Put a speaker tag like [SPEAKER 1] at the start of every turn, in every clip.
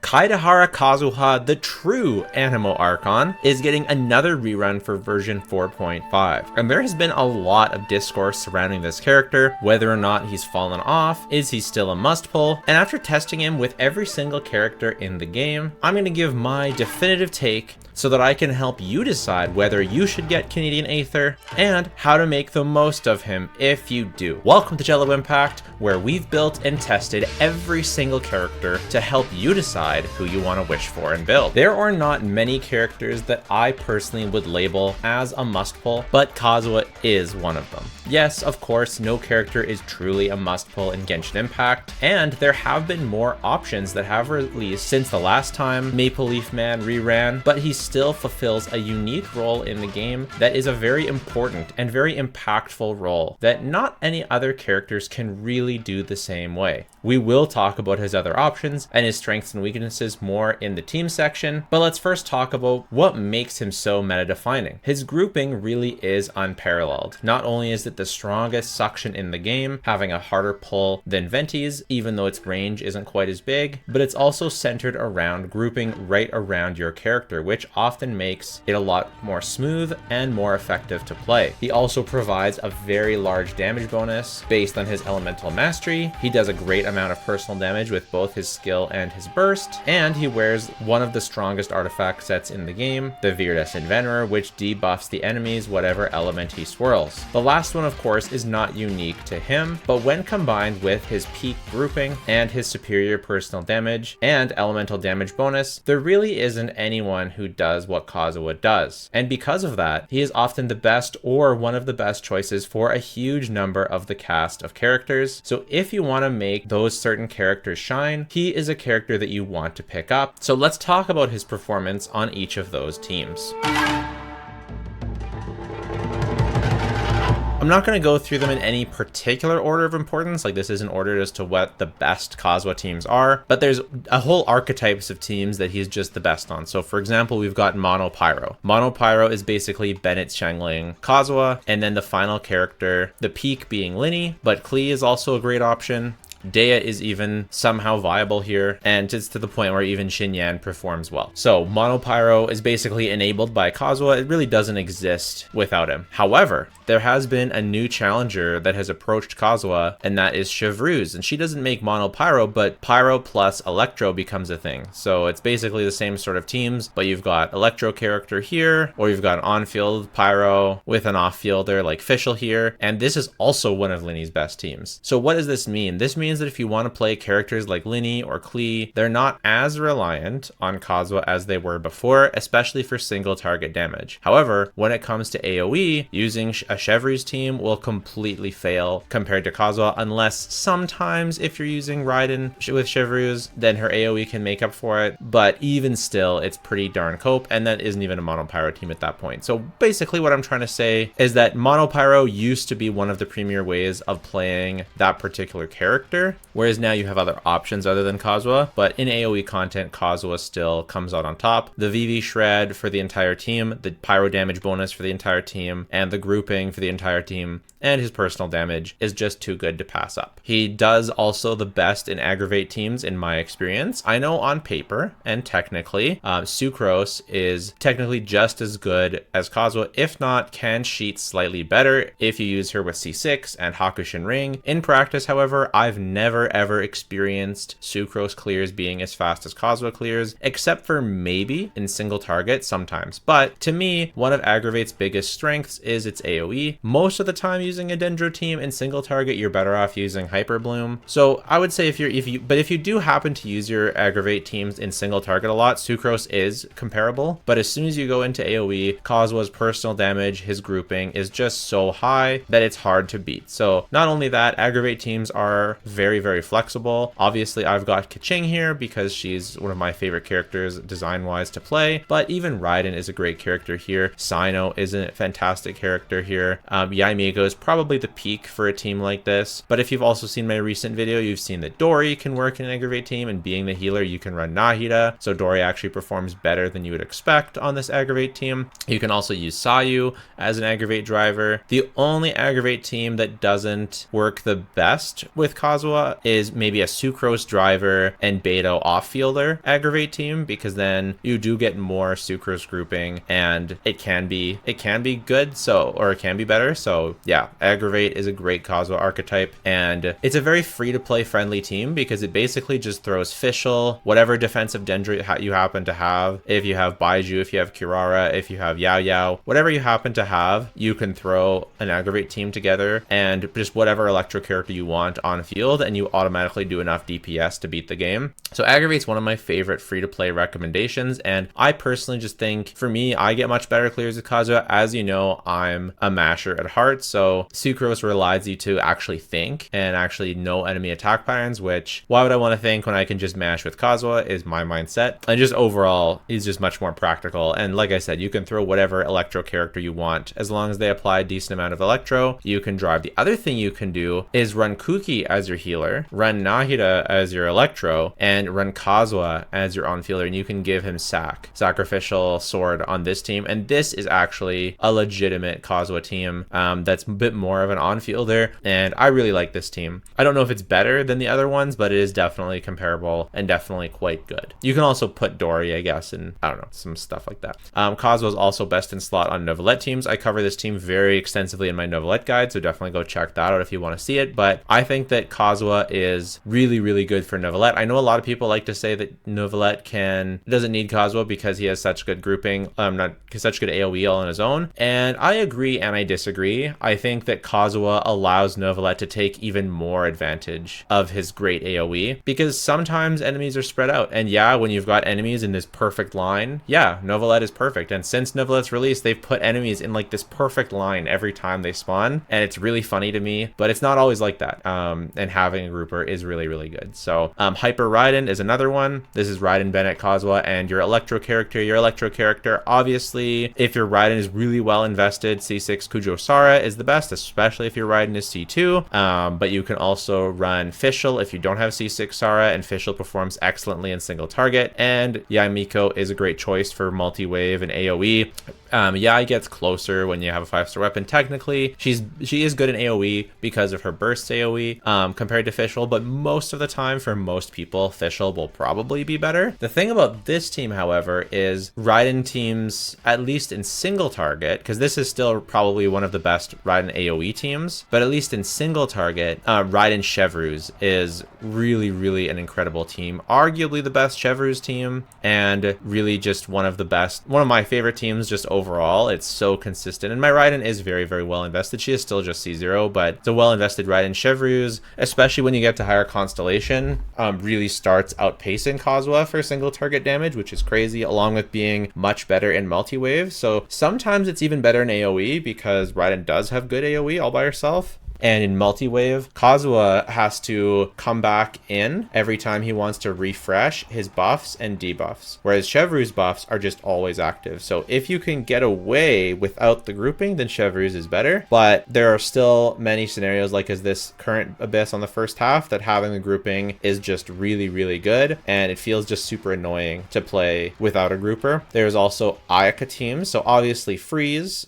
[SPEAKER 1] Kaidahara Kazuha, the true Animo Archon, is getting another rerun for version 4.5. And there has been a lot of discourse surrounding this character, whether or not he's fallen off, is he still a must pull, and after testing him with every single character in the game, I'm going to give my definitive take so that I can help you decide whether you should get Canadian Aether and how to make the most of him if you do. Welcome to Jello Impact, where we've built and tested every single character to help you decide who you want to wish for and build. There are not many characters that I personally would label as a must pull, but Kazuha is one of them. Yes, of course, no character is truly a must pull in Genshin Impact, and there have been more options that have released since the last time Maple Leaf Man reran, but he still fulfills a unique role in the game that is a very important and very impactful role that not any other characters can really do the same way. We will talk about his other options and his strengths and weaknesses more in the team section, but let's first talk about what makes him so meta-defining. His grouping really is unparalleled. Not only is it the strongest suction in the game, having a harder pull than Venti's, even though its range isn't quite as big, but it's also centered around grouping right around your character, which often makes it a lot more smooth and more effective to play. He also provides a very large damage bonus based on his elemental mastery. He does a great amount of personal damage with both his skill and his burst, and he wears one of the strongest artifact sets in the game, the Viridescent Venerer, which debuffs the enemies whatever element he swirls. The last one, of course, is not unique to him, but when combined with his peak grouping and his superior personal damage and elemental damage bonus, there really isn't anyone who does what Kazuha does. And because of that, he is often the best or one of the best choices for a huge number of the cast of characters. So if you want to make those certain characters shine, he is a character that you want to pick up. So let's talk about his performance on each of those teams. I'm not going to go through them in any particular order of importance, like this isn't ordered as to what the best Kazuha teams are, but there's a whole archetypes of teams that he's just the best on. So for example, we've got Mono Pyro. Mono Pyro is basically Bennett, Xiangling, Kazuha, and then the final character, the peak being Linny, but Klee is also a great option. Dea is even somehow viable here, and it's to the point where even Xinyan performs well. So Monopyro is basically enabled by Kazuha. It really doesn't exist without him. However, there has been a new challenger that has approached Kazuha, and that is Chevreuse, and she doesn't make Monopyro, but Pyro plus Electro becomes a thing. So it's basically the same sort of teams, but you've got Electro character here, or you've got an on-field Pyro with an off-fielder like Fischl here, and this is also one of Linny's best teams. So what does this mean? This means that if you want to play characters like Linny or Klee, they're not as reliant on Kazuha as they were before, especially for single target damage. However, when it comes to AoE, using a Chevreuse team will completely fail compared to Kazuha, unless sometimes if you're using Raiden with Chevreuse, then her AoE can make up for it, but even still, it's pretty darn cope, and that isn't even a Monopyro team at that point. So basically what I'm trying to say is that Monopyro used to be one of the premier ways of playing that particular character, whereas now you have other options other than Kazuha, but in AoE content, Kazuha still comes out on top. The VV Shred for the entire team, the Pyro damage bonus for the entire team, and the grouping for the entire team, and his personal damage is just too good to pass up. He does also the best in aggravate teams in my experience. I know on paper and technically, Sucrose is technically just as good as Kazuha, if not can cheat slightly better if you use her with C6 and Hakushin Ring. In practice, however, I've never ever experienced Sucrose clears being as fast as Kazuha clears, except for maybe in single target sometimes. But to me, one of Aggravate's biggest strengths is its AoE. Most of the time using a Dendro team in single target, you're better off using Hyper Bloom. So I would say if you do happen to use your Aggravate teams in single target a lot, Sucrose is comparable. But as soon as you go into AoE, Kazuha's personal damage, his grouping is just so high that it's hard to beat. So not only that, Aggravate teams are very, very flexible. Obviously, I've got Keqing here because she's one of my favorite characters design-wise to play, but even Raiden is a great character here. Sino is a fantastic character here. Yaimiko is probably the peak for a team like this. But if you've also seen my recent video, you've seen that Dori can work in an aggravate team, and being the healer, you can run Nahida. So Dori actually performs better than you would expect on this aggravate team. You can also use Sayu as an aggravate driver. The only aggravate team that doesn't work the best with Kazuha is maybe a Sucrose driver and Beto off-fielder aggravate team, because then you do get more Sucrose grouping, and it can be good, so, or it can be better. So yeah, aggravate is a great Kazuha archetype, and it's a very free-to-play friendly team because it basically just throws Fischl, whatever defensive Dendrit you happen to have. If you have Baiju, if you have Kirara, if you have Yao Yao, whatever you happen to have, you can throw an aggravate team together and just whatever electro character you want on field, and you automatically do enough DPS to beat the game. So aggravate's one of my favorite free-to-play recommendations, and I personally just think, for me, I get much better clears with Kazuha. As you know, I'm a masher at heart, so Sucrose relies you to actually think and actually know enemy attack patterns, which, why would I want to think when I can just mash with Kazuha, is my mindset. And just overall, he's just much more practical. And like I said, you can throw whatever electro character you want. As long as they apply a decent amount of electro, you can drive. The other thing you can do is run Kuki as your healer, run Nahida as your electro, and run Kazuha as your on-fielder, and you can give him sacrificial sword on this team. And this is actually a legitimate Kazuha team that's a bit more of an on-fielder, and I really like this team. I don't know if it's better than the other ones, but it is definitely comparable and definitely quite good. You can also put Dori, I guess, and I don't know, some stuff like that. Kazuha is also best in slot on Novelette teams. I cover this team very extensively in my Novelette guide, so definitely go check that out if you want to see it. But I think that Kazuha is really, really good for Novelette. I know a lot of people like to say that Novelette doesn't need Kazuha because he has such good grouping, such good AoE all on his own. And I agree and I disagree. I think that Kazuha allows Novelette to take even more advantage of his great AoE, because sometimes enemies are spread out. And yeah, when you've got enemies in this perfect line, yeah, Novelette is perfect. And since Novelette's release, they've put enemies in like this perfect line every time they spawn. And it's really funny to me, but it's not always like that. And having a grouper is really, really good. So Hyper Raiden is another one. This is Raiden, Bennett, Kazuha, and your electro character. Obviously, if your Raiden is really well invested, C6 Kujo Sara is the best, especially if your Raiden is C2. But you can also run Fischl if you don't have C6 Sara, and Fischl performs excellently in single target. And Yaimiko is a great choice for multi-wave and AoE. Yai gets closer when you have a 5-star weapon. Technically, she is good in AoE because of her burst AoE compared to Fischl, but most of the time, for most people, Fischl will probably be better. The thing about this team, however, is Raiden teams, at least in single target, because this is still probably one of the best Raiden AoE teams, but at least in single target, Raiden Chevreuse is really, really an incredible team. Arguably the best Chevreuse team, and really just one of my favorite teams just overall. It's so consistent, and my Raiden is very, very well invested. She is still just C0, but it's a well invested Raiden. Chevreuse, especially when you get to higher constellation, really starts outpacing Kazuha for single target damage, which is crazy, along with being much better in multi-wave. So sometimes it's even better in AoE because Raiden does have good AoE all by herself. And in multi-wave, Kazuha has to come back in every time he wants to refresh his buffs and debuffs, whereas Chevreuse buffs are just always active. So if you can get away without the grouping, then Chevreuse is better. But there are still many scenarios, like as this current Abyss on the first half, that having the grouping is just really, really good, and it feels just super annoying to play without a grouper. There's also Ayaka teams. So obviously Freeze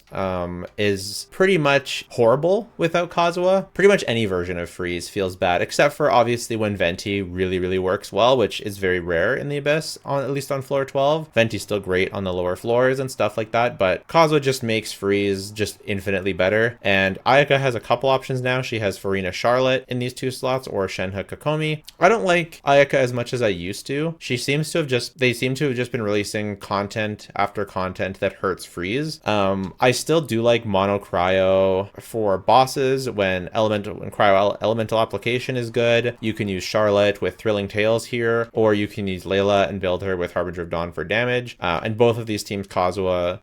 [SPEAKER 1] is pretty much horrible without Kazuha. Pretty much any version of Freeze feels bad, except for obviously when Venti really, really works well, which is very rare in the Abyss, at least on floor 12. Venti's still great on the lower floors and stuff like that, but Kazuha just makes Freeze just infinitely better. And Ayaka has a couple options now. She has Farina Charlotte in these 2 slots, or Shenhe Kokomi. I don't like Ayaka as much as I used to. They seem to have just been releasing content after content that hurts Freeze. I still do like Mono Cryo for bosses when cryo elemental application is good. You can use Charlotte with Thrilling Tales here, or you can use Layla and build her with Harbinger of Dawn for damage. And both of these teams Kazuha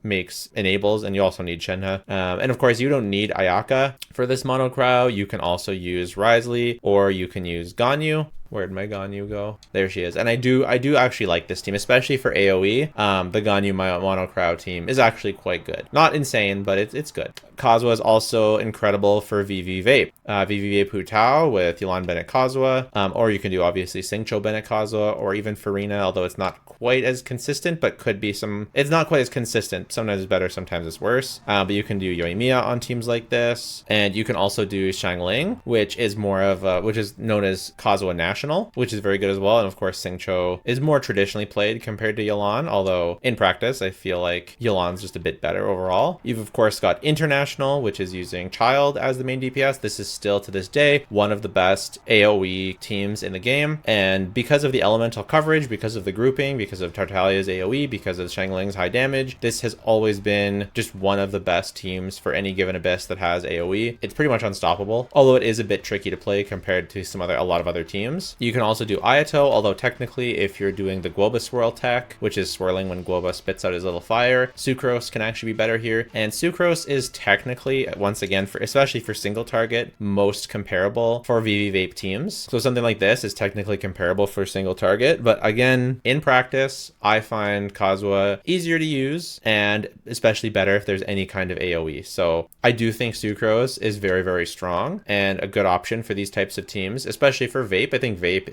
[SPEAKER 1] enables, and you also need Shenhe. And of course, you don't need Ayaka for this mono cryo. You can also use Risley, or you can use Ganyu. Where'd my Ganyu go? There she is. And I do actually like this team, especially for AoE. The Ganyu Mono Crow team is actually quite good. Not insane, but it's good. Kazuha is also incredible for VV Vape. VV Vape Hu Tao with Yulan Bennett Kazuha. Or you can do obviously Singcho Bennett Kazuha, or even Farina, although it's not quite as consistent, but could be some. It's not quite as consistent. Sometimes it's better, sometimes it's worse. But you can do Yoimiya on teams like this. And you can also do Xiangling, which is more of which is known as Kazuha National, which is very good as well. And of course, Singcho is more traditionally played compared to Yulan, although in practice, I feel like Yulan's just a bit better overall. You've of course got International, which is using Child as the main DPS. This is still to this day one of the best AoE teams in the game. And because of the elemental coverage, because of the grouping, because of Tartaglia's AoE, because of Xiangling's high damage, this has always been just one of the best teams for any given abyss that has AoE. It's pretty much unstoppable, although it is a bit tricky to play compared to a lot of other teams. You can also do Ayato, although technically if you're doing the Guoba swirl tech, which is swirling when Guoba spits out his little fire, Sucrose can actually be better here. And Sucrose is technically, once again, especially for single target, most comparable for VV Vape teams. So something like this is technically comparable for single target, but again, in practice, I find Kazuha easier to use and especially better if there's any kind of AoE. So I do think Sucrose is very, very strong and a good option for these types of teams, especially for Vape. I think Vape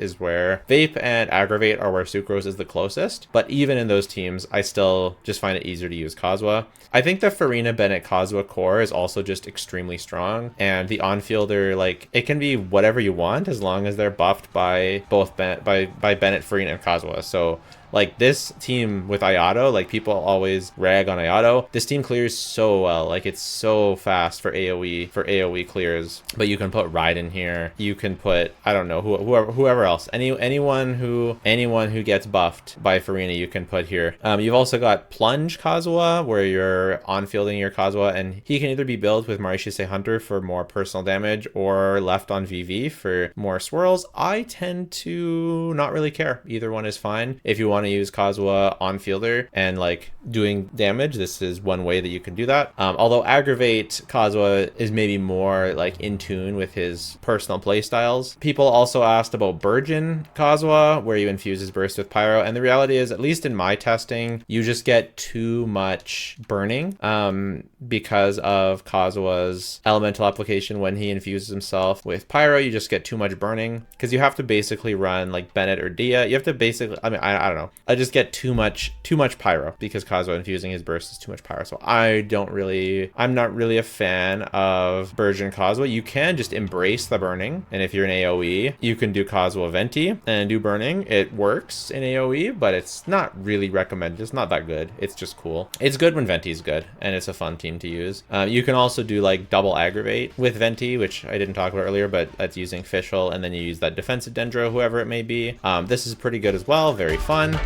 [SPEAKER 1] and Aggravate are where Sucrose is the closest, but even in those teams, I still just find it easier to use Kazuha. I think the Farina Bennett Kazuha core is also just extremely strong, and the on-fielder, like, it can be whatever you want as long as they're buffed by both by Bennett, Farina, and Kazuha. So like this team with Ayato, like people always rag on Ayato. This team clears so well. Like it's so fast for AoE clears. But you can put Raiden here. You can put, I don't know, whoever else. Anyone who gets buffed by Farina, you can put here. You've also got Plunge Kazuha, where you're on-fielding your Kazuha, and he can either be built with Marishise Hunter for more personal damage or left on VV for more swirls. I tend to not really care. Either one is fine. If you want to use Kazuha on fielder and like doing damage, this is one way that you can do that. Although Aggravate Kazuha is maybe more like in tune with his personal play styles. People also asked about Burgeon Kazuha, where you infuse his burst with pyro, and the reality is, at least in my testing, you just get too much burning because of Kazuha's elemental application. When he infuses himself with pyro, you just get too much burning because you have to basically run like Bennett or Dia. You have to basically, I mean, I don't know. I just get too much pyro because Kazuha infusing his burst is too much pyro. So I'm not really a fan of Burgeon Kazuha. You can just embrace the burning, and if you're an AoE, you can do Kazuha Venti and do burning. It works in AoE, but it's not really recommended. It's not that good. It's just cool. It's good when Venti is good, and it's a fun team to use. You can also do like double Aggravate with Venti, which I didn't talk about earlier, but that's using Fischl, and then you use that defensive Dendro, whoever it may be. This is pretty good as well. Very fun.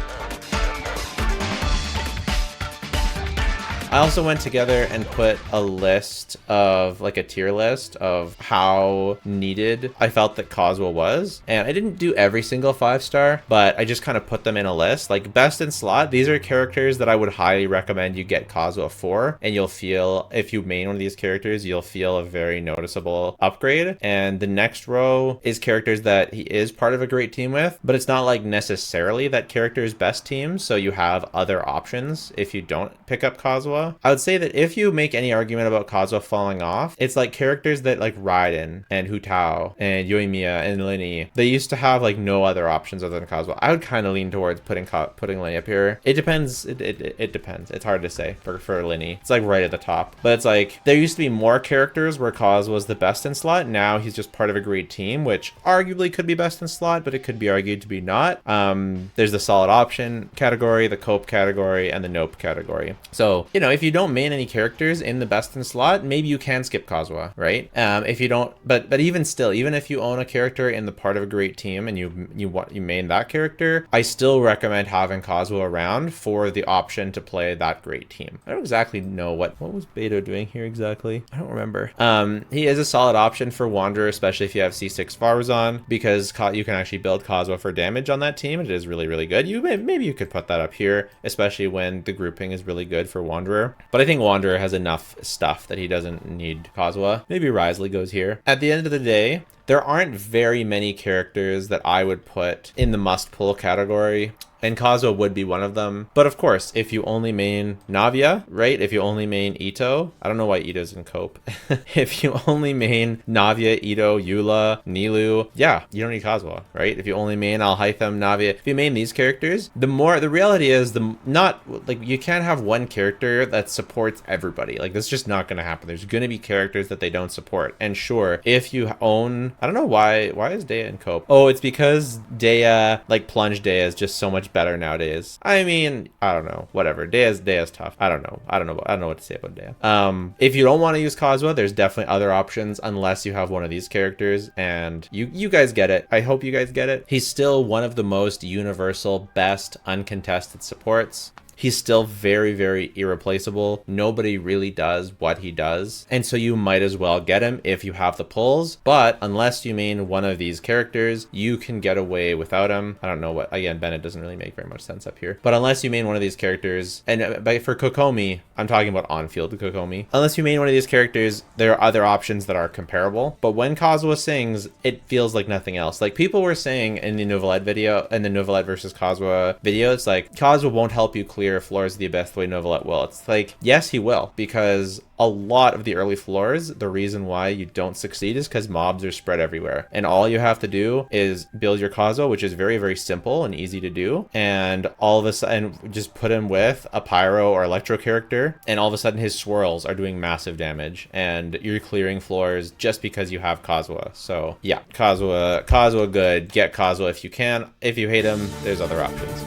[SPEAKER 1] I also went together and put a list of like a tier list of how needed I felt that Kazuha was. And I didn't do every single 5-star, but I just kind of put them in a list. Like best in slot, these are characters that I would highly recommend you get Kazuha for. And you'll feel, if you main one of these characters, you'll feel a very noticeable upgrade. And the next row is characters that he is part of a great team with, but it's not like necessarily that character's best team. So you have other options if you don't pick up Kazuha. I would say that if you make any argument about Kazuha falling off, it's like characters that like Raiden and Hu Tao and Yoimiya and Lini, they used to have like no other options other than Kazuha. I would kind of lean towards putting Lini up here. It depends. It depends. It's hard to say for Lini. It's like right at the top. But it's like there used to be more characters where Kazuha was the best in slot. Now he's just part of a great team, which arguably could be best in slot, but it could be argued to be not. There's the solid option category, the cope category, and the nope category. So, you know, if you don't main any characters in the best in slot, maybe you can skip Kazuha, right? If you don't, but even still, even if you own a character in the part of a great team and you main that character, I still recommend having Kazuha around for the option to play that great team. I don't exactly know what was Beto doing here exactly. I don't remember. He is a solid option for Wanderer, especially if you have C6 Farzan, because you can actually build Kazuha for damage on that team. It is really, really good. Maybe you could put that up here, especially when the grouping is really good for Wanderer. But I think Wanderer has enough stuff that he doesn't need Kazuha. Maybe Risley goes here. At the end of the day, there aren't very many characters that I would put in the must-pull category. And Kazuha would be one of them. But of course, if you only main Navia, right? If you only main Ito, I don't know why Ito's in Cope. If you only main Navia, Ito, Eula, Nilu, yeah, you don't need Kazuha, right? If you only main Alhaitham, Navia, if you main these characters, the reality is you can't have one character that supports everybody. Like, that's just not going to happen. There's going to be characters that they don't support. And sure, if you own, I don't know why is Dea in Cope? Oh, it's because Dea, like Plunge Dea is just so much better nowadays. I mean, I don't know, whatever. Dea's tough. I don't know what to say about Dea. If you don't want to use Kazuha, there's definitely other options unless you have one of these characters, and you guys get it. I hope you guys get it. He's still one of the most universal, best uncontested supports. He's still very, very irreplaceable. Nobody really does what he does. And so you might as well get him if you have the pulls. But unless you main one of these characters, you can get away without him. I don't know what, again, Bennett doesn't really make very much sense up here. But unless you main one of these characters, and for Kokomi, I'm talking about on-field Kokomi. Unless you main one of these characters, there are other options that are comparable. But when Kazuha sings, it feels like nothing else. Like people were saying in the Novelette video, in the Novelette versus Kazuha video, it's like, Kazuha won't help you clear floors the best way Novelette will. It's like, yes, he will, because a lot of the early floors, the reason why you don't succeed is because mobs are spread everywhere. And all you have to do is build your Kazuha, which is very, very simple and easy to do. And all of a sudden, just put him with a Pyro or Electro character, and all of a sudden his swirls are doing massive damage. And you're clearing floors just because you have Kazuha. So yeah, Kazuha good. Get Kazuha if you can. If you hate him, there's other options.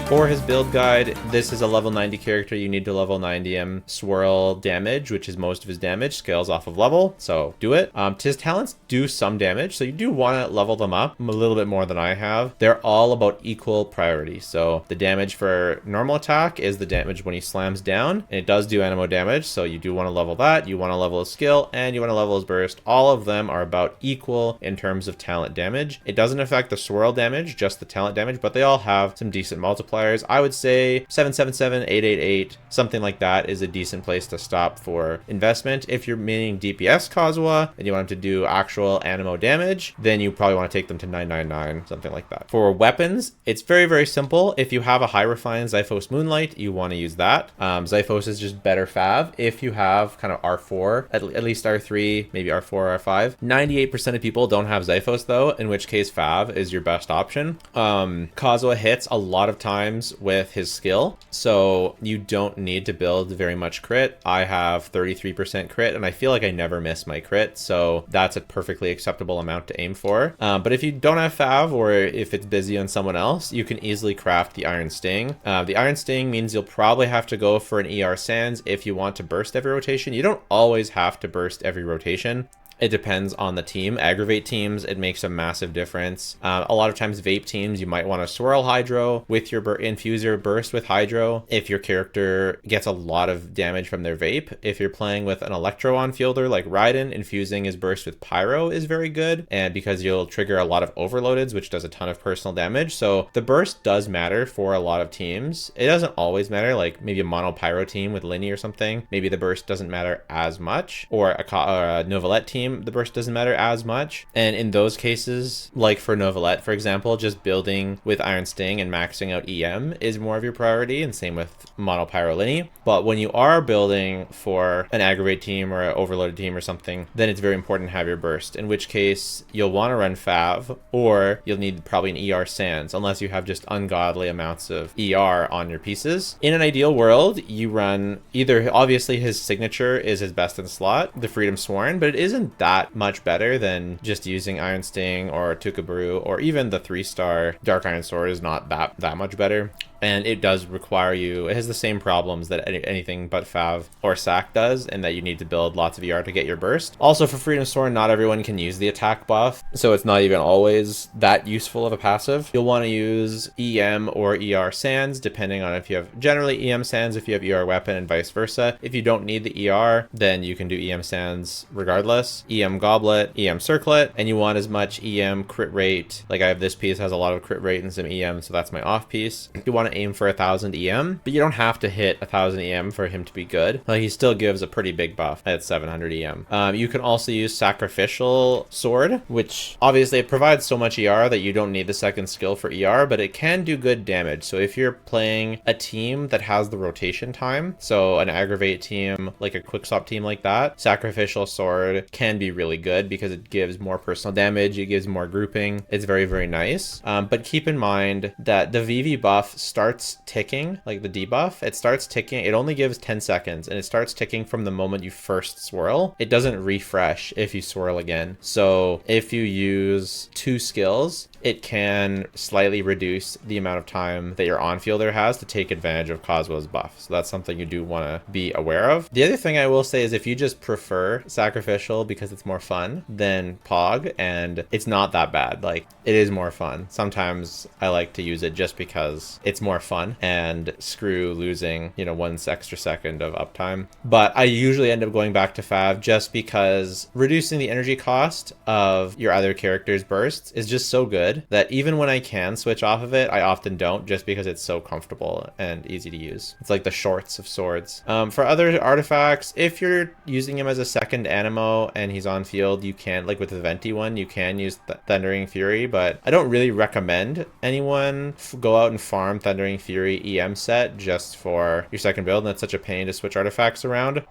[SPEAKER 1] For his build guide, this is a level 90 character. You need to level 90 him. Swirl damage, which is most of his damage, scales off of level, so do it. His talents do some damage, so you do want to level them up a little bit more than I have. They're all about equal priority. So the damage for normal attack is the damage when he slams down, and it does do anemo damage, so you do want to level that. You want to level his skill, and you want to level his burst. All of them are about equal in terms of talent damage. It doesn't affect the swirl damage, just the talent damage, but they all have some decent multipliers. I would say 777, 888, something like that is a decent place to stop for investment. If you're meaning DPS Kazuha and you want him to do actual anemo damage, then you probably want to take them to 999, something like that. For weapons, it's very, very simple. If you have a high refined Xiphos Moonlight, you want to use that. Xiphos is just better fav. If you have kind of R4, at least R3, maybe R4 or R5, 98% of people don't have Xiphos though, in which case fav is your best option. Kazuha hits a lot of times with his skill, so you don't need to build very much crit. I have 33% crit, and I feel like I never miss my crit, so that's a perfectly acceptable amount to aim for. But if you don't have fav, or if it's busy on someone else, you can easily craft the Iron Sting. The Iron Sting means you'll probably have to go for an ER Sands if you want to burst every rotation. You don't always have to burst every rotation. It depends on the team. Aggravate teams, it makes a massive difference. A lot of times vape teams, you might want to swirl hydro with your infuse your burst with hydro if your character gets a lot of damage from their vape. If you're playing with an electro on fielder like Raiden, infusing his burst with pyro is very good, and because you'll trigger a lot of overloadeds, which does a ton of personal damage. So the burst does matter for a lot of teams. It doesn't always matter, like maybe a mono pyro team with Linny or something, maybe the burst doesn't matter as much, or a Novelette team, the burst doesn't matter as much. And in those cases, like for Novelette, for example, just building with Iron Sting and maxing out EM is more of your priority, and same with Mono Pyro Linny. But when you are building for an aggravate team or an overloaded team or something, then it's very important to have your burst, in which case you'll want to run Fav, or you'll need probably an ER Sands, unless you have just ungodly amounts of ER on your pieces. In an ideal world, you run either, obviously his signature is his best in slot, the Freedom Sworn, but it isn't that much better than just using Iron Sting or Tukaburu, or even the 3-star Dark Iron Sword is not that much better. And it does require you, it has the same problems that anything but Fav or Sac does, and that you need to build lots of ER to get your burst. Also for Freedom Sword, not everyone can use the attack buff, so it's not even always that useful of a passive. You'll want to use EM or ER Sands, depending on if you have, generally EM Sands if you have ER weapon and vice versa. If you don't need the ER, then you can do EM Sands regardless. EM Goblet, EM Circlet, and you want as much EM crit rate. Like I have this piece has a lot of crit rate and some EM, so that's my off piece. You want to to aim for 1000 EM, but you don't have to hit 1000 EM for him to be good. Like, he still gives a pretty big buff at 700 EM. You can also use Sacrificial Sword, which obviously it provides so much ER that you don't need the second skill for ER, but it can do good damage. So if you're playing a team that has the rotation time, so an aggravate team, like a quick stop team like that, Sacrificial Sword can be really good because it gives more personal damage, it gives more grouping. It's very, very nice. But keep in mind that the VV buff starts ticking, like the debuff, it starts ticking. It only gives 10 seconds and it starts ticking from the moment you first swirl. It doesn't refresh if you swirl again. So if you use 2 skills, it can slightly reduce the amount of time that your on-fielder has to take advantage of Kazuha's buff. So that's something you do want to be aware of. The other thing I will say is if you just prefer Sacrificial because it's more fun than Pog, and it's not that bad, like it is more fun. Sometimes I like to use it just because it's more fun and screw losing, you know, 1 extra second of uptime. But I usually end up going back to Fav just because reducing the energy cost of your other character's bursts is just so good that even when I can switch off of it, I often don't, just because it's so comfortable and easy to use. It's like the shorts of swords. For other artifacts, if you're using him as a second Animo and he's on field, you can, like with the Venti one, you can use Thundering Fury, but I don't really recommend anyone go out and farm Thundering Fury EM set just for your second build, and that's such a pain to switch artifacts around.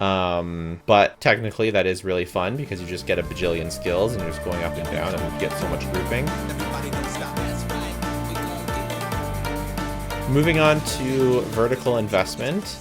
[SPEAKER 1] But technically that is really fun because you just get a bajillion skills and you're just going up and down and you get so much grouping. Moving on to vertical investment,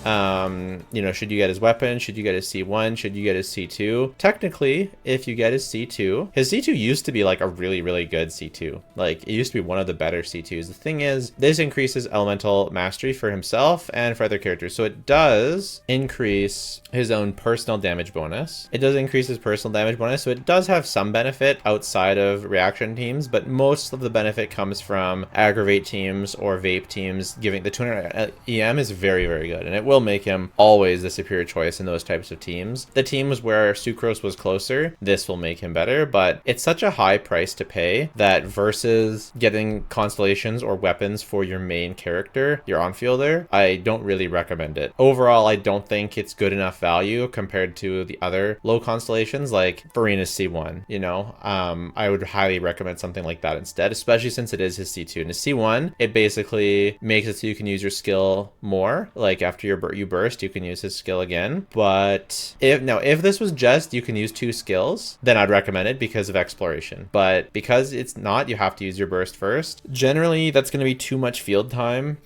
[SPEAKER 1] you know, should you get his weapon? Should you get his C1? Should you get his C2? Technically, if you get his C2, his C2 used to be like a really, really good C2. Like, it used to be one of the better C2s. The thing is, this increases elemental mastery for himself and for other characters. So it does increase his own personal damage bonus. It does increase his personal damage bonus. So it does have some benefit outside of reaction teams, but most of the benefit comes from aggravate teams or vape teams. Giving the 200 EM is very, very good, and it will make him always the superior choice in those types of teams. The teams where Sucrose was closer, this will make him better, but it's such a high price to pay that versus getting constellations or weapons for your main character, your on-fielder, I don't really recommend it. Overall, I don't think it's good enough value compared to the other low constellations like Farina's C1, you know? I would highly recommend something like that instead, especially since it is his C2. And his C1, it basically makes it so you can use your skill more. Like after you burst, you can use his skill again. But if this was just you can use 2 skills, then I'd recommend it because of exploration. But because it's not, you have to use your burst first. Generally, that's going to be too much field time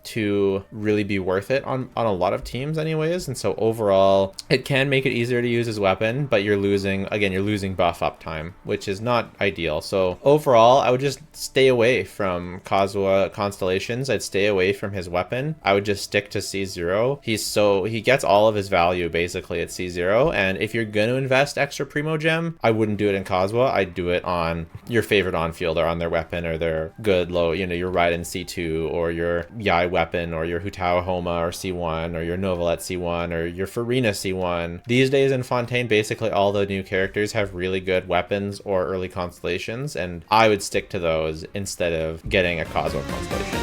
[SPEAKER 1] to really be worth it on a lot of teams anyways. And so overall, it can make it easier to use his weapon, but you're losing buff uptime, which is not ideal. So overall, I would just stay away from Kazuha constellations. I'd stay away from his weapon. I would just stick to C0. He gets all of his value basically at C0, and if you're going to invest extra Primo Gem, I wouldn't do it in Kazuha. I'd do it on your favorite on-fielder, on their weapon or their good low, you know, your Raiden C2 or your Yai weapon or your Hutawa Homa or C1 or your Novelette C1 or your Farina C1. These days in Fontaine, basically all the new characters have really good weapons or early constellations, and I would stick to those instead of getting a Kazuha constellation.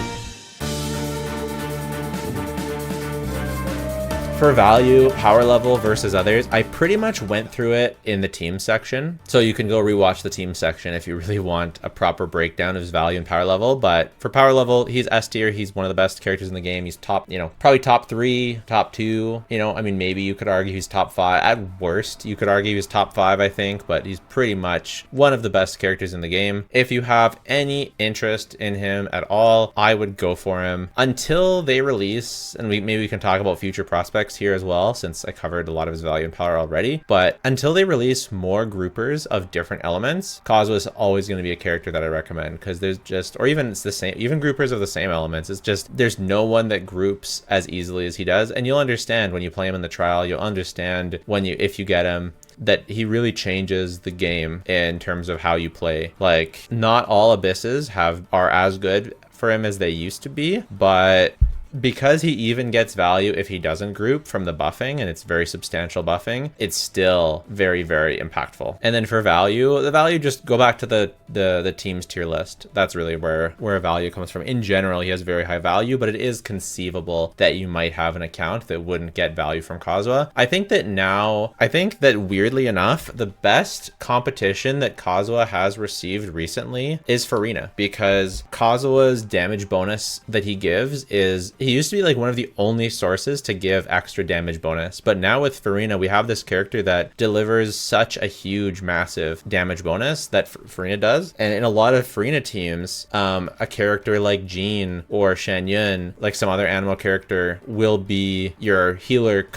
[SPEAKER 1] For value, power level versus others, I pretty much went through it in the team section. So you can go rewatch the team section if you really want a proper breakdown of his value and power level. But for power level, he's S tier. He's one of the best characters in the game. He's top, you know, probably top 3, top 2. You know, I mean, maybe you could argue he's top 5. At worst, you could argue he's top 5, I think. But he's pretty much one of the best characters in the game. If you have any interest in him at all, I would go for him until they release. And maybe we can talk about future prospects here as well, since I covered a lot of his value and power already. But until they release more groupers of different elements, Kazuha is always going to be a character that I recommend, because there's just, or even it's the same, even groupers of the same elements, it's just there's no one that groups as easily as he does. And you'll understand when you play him in the trial, you'll understand if you get him, that he really changes the game in terms of how you play. Like, not all abysses are as good for him as they used to be, but because he even gets value if he doesn't group from the buffing, and it's very substantial buffing, it's still very, very impactful. And then for value, the value, just go back to the team's tier list. That's really where value comes from. In general, he has very high value, but it is conceivable that you might have an account that wouldn't get value from Kazuha. I think that weirdly enough, the best competition that Kazuha has received recently is Farina, because Kazuha's damage bonus that he gives he used to be like one of the only sources to give extra damage bonus, but now with Farina, we have this character that delivers such a huge, massive damage bonus that Farina does. And in a lot of Farina teams, a character like Jean or Shan Yun, like some other animal character, will be your healer,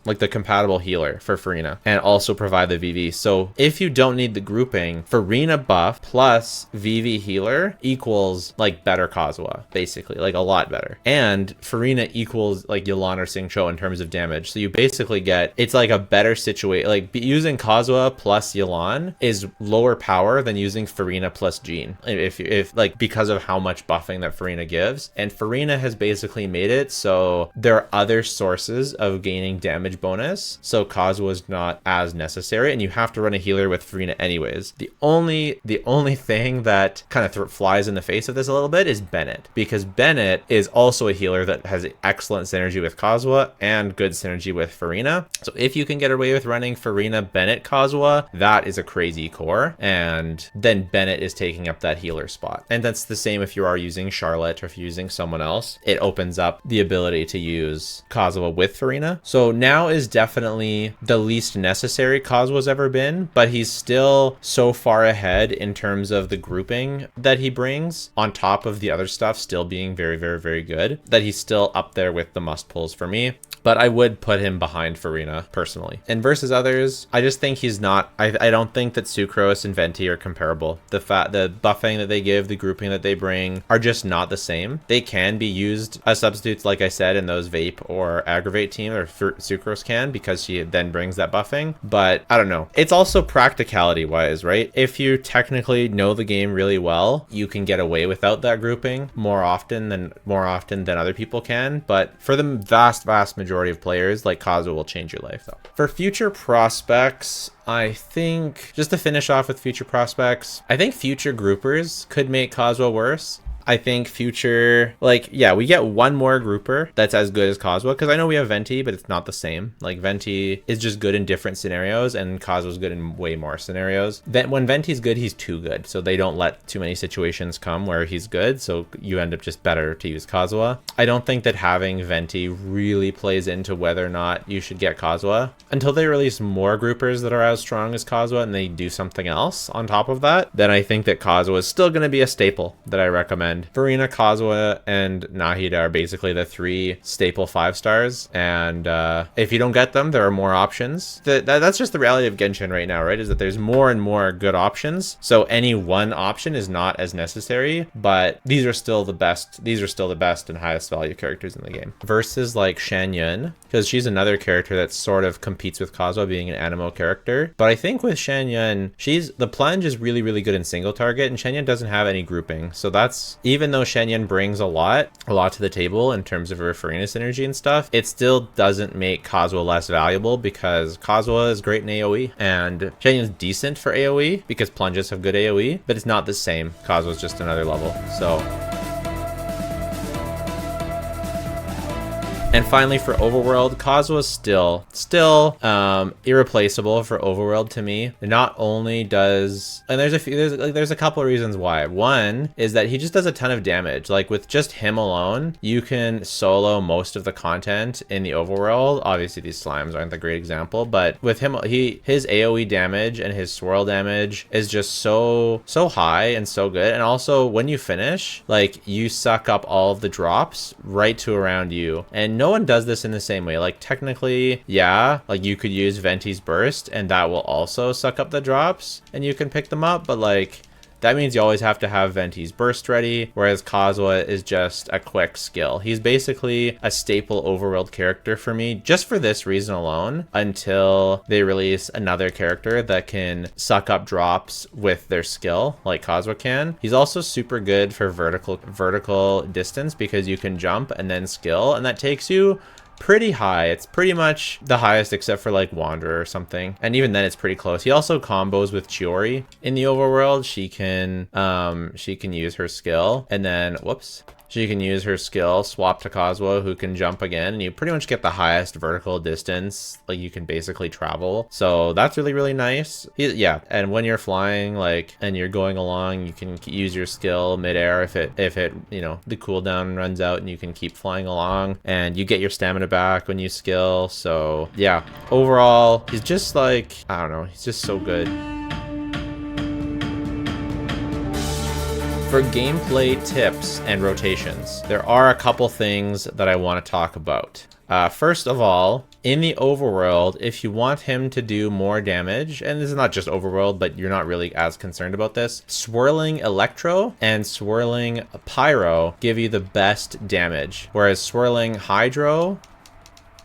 [SPEAKER 1] like the compatible healer for Farina, and also provide the VV. So if you don't need the grouping, Farina buff plus VV healer equals like better Kazuha, basically, like a lot better. And Farina equals like Yelan or Xingqiu in terms of damage. So you basically it's like a better situation. Like using Kazuha plus Yelan is lower power than using Farina plus Jean, if like, because of how much buffing that Farina gives. And Farina has basically made it so there are other sources of gaining damage bonus, so Kazuha is not as necessary, and you have to run a healer with Farina anyways. The only thing that kind of flies in the face of this a little bit is Bennett, because Bennett is also a healer that has excellent synergy with Kazuha and good synergy with Farina. So if you can get away with running Farina, Bennett, Kazuha, that is a crazy core, and then Bennett is taking up that healer spot. And that's the same if you are using Charlotte or if you're using someone else. It opens up the ability to use Kazuha with Farina. So now is definitely the least necessary Kazuha's ever been, but he's still so far ahead in terms of the grouping that he brings, on top of the other stuff still being very, very, very good, that he's still up there with the must pulls for me. But I would put him behind Farina personally. And versus others, I just think he's not. I don't think that Sucrose and Venti are comparable. The buffing that they give, the grouping that they bring are just not the same. They can be used as substitutes, like I said, in those Vape or Aggravate team, or Sucrose can, because she then brings that buffing. But I don't know. It's also practicality wise, right? If you technically know the game really well, you can get away without that grouping more often than other people can. But for the vast majority of players, like, Kazuha will change your life though. For future prospects, I think, just to finish off with future prospects, I think future groupers could make Kazuha worse. I think future, like, yeah, we get one more grouper that's as good as Kazuha, because I know we have Venti, but it's not the same. Like, Venti is just good in different scenarios, and Kazuha's good in way more scenarios. When Venti's good, he's too good, so they don't let too many situations come where he's good, so you end up just better to use Kazuha. I don't think that having Venti really plays into whether or not you should get Kazuha. Until they release more groupers that are as strong as Kazuha and they do something else on top of that, then I think that Kazuha is still going to be a staple that I recommend. Farina, Kazuha, and Nahida are basically the 3 staple 5 stars, and if you don't get them, there are more options. That's just the reality of Genshin right now, right? Is that there's more and more good options, so any one option is not as necessary, but these are still the best and highest value characters in the game. Versus like Shan Yun, because she's another character that sort of competes with Kazuha being an animo character, but I think with Shan Yun, the plunge is really, really good in single target, and Shan Yun doesn't have any grouping, so that's, even though Shan Yun brings a lot to the table in terms of her Farina synergy and stuff, it still doesn't make Kazuha less valuable, because Kazuha is great in AoE and Shan Yun's decent for AoE because plunges have good AoE, but it's not the same. Kazuha's just another level. So, and finally, for Overworld, Kazuha's still irreplaceable for Overworld to me. Not only does, and there's a couple of reasons why. One is that he just does a ton of damage. Like, with just him alone, you can solo most of the content in the Overworld. Obviously, these slimes aren't the great example, but with him, his AoE damage and his swirl damage is just so high and so good. And also, when you finish, like, you suck up all of the drops right to around you, and no one does this in the same way. Like, technically, yeah, like, you could use Venti's burst and that will also suck up the drops and you can pick them up, but like, That means you always have to have Venti's burst ready, whereas Kazuha is just a quick skill. He's basically a staple overworld character for me, just for this reason alone, until they release another character that can suck up drops with their skill, like Kazuha can. He's also super good for vertical distance because you can jump and then skill, and that takes you pretty high. It's pretty much the highest except for like Wanderer or something, and even then it's pretty close. He also combos with Chiori in the overworld. She can use her skill, and then she can use her skill, swap to Kazuha, who can jump again, and you pretty much get the highest vertical distance like you can basically travel. So that's really, really nice. Yeah, and when you're flying, like, and you're going along, you can use your skill midair if it you know, the cooldown runs out, and you can keep flying along, and you get your stamina back when you skill. So yeah, overall, he's just like, I don't know, he's just so good. For gameplay tips and rotations, there are a couple things that I want to talk about. First of all, in the overworld, if you want him to do more damage, and this is not just overworld, but you're not really as concerned about this, swirling electro and swirling pyro give you the best damage, whereas swirling hydro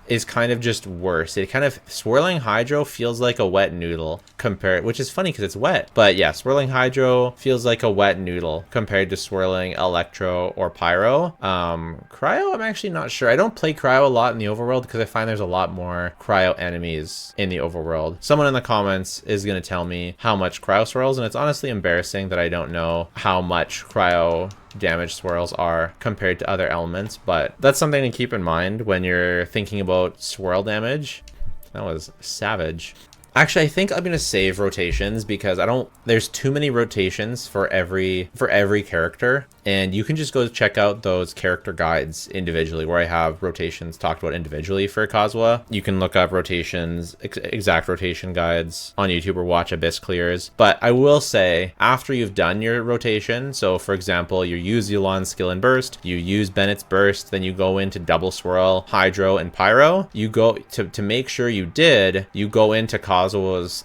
[SPEAKER 1] is kind of just worse. It kind of, swirling hydro feels like a wet noodle compared, which is funny because it's wet, but yeah, swirling hydro feels like a wet noodle compared to swirling electro or pyro. Cryo, I'm actually not sure. I don't play cryo a lot in the overworld because I find there's a lot more cryo enemies in the overworld. Someone in the comments is going to tell me how much cryo swirls, and it's honestly embarrassing that I don't know how much cryo damage swirls are compared to other elements, but that's something to keep in mind when you're thinking about swirl damage. That was savage. Actually, I think I'm gonna save rotations because there's too many rotations for every character, and you can just go check out those character guides individually where I have rotations talked about individually for Kazuha. You can look up rotations, exact rotation guides on YouTube, or watch Abyss clears. But I will say, after you've done your rotation, so for example, you use Yulan's skill and burst, you use Bennett's burst, then you go into double swirl, hydro, and pyro, you go to make sure you go into Kazuha's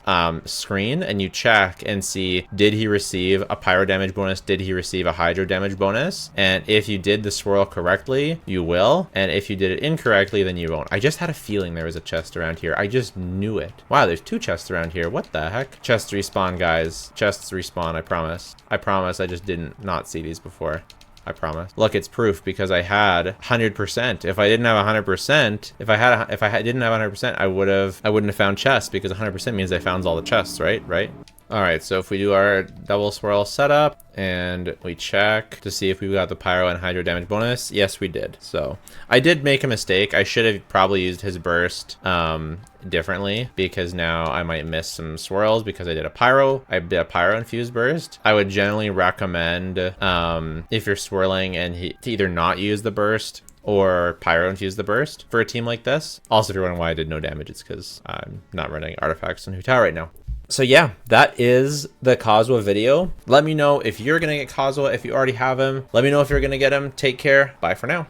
[SPEAKER 1] screen and you check and see, did he receive a pyro damage bonus? Did he receive a hydro damage bonus? And if you did the swirl correctly, you will. And if you did it incorrectly, then you won't. I just had a feeling there was a chest around here. I just knew it. Wow, there's 2 chests around here. What the heck? Chests respawn, guys. Chests respawn, I promise. I promise I just didn't not see these before. I promise. Look, it's proof because I had 100%. If I didn't have 100%, if I didn't have 100%, I wouldn't have found chests, because 100% means I found all the chests, right? All right, so if we do our double swirl setup and we check to see if we got the pyro and hydro damage bonus, yes, we did. So I did make a mistake. I should have probably used his burst differently, because now I might miss some swirls because I did a pyro infused burst. I would generally recommend if you're swirling and to either not use the burst or pyro infuse the burst for a team like this. Also, if you're wondering why I did no damage, it's because I'm not running artifacts in Hu Tao right now. So yeah, that is the Kazuha video. Let me know if you're gonna get Kazuha, if you already have him. Let me know if you're gonna get him. Take care. Bye for now.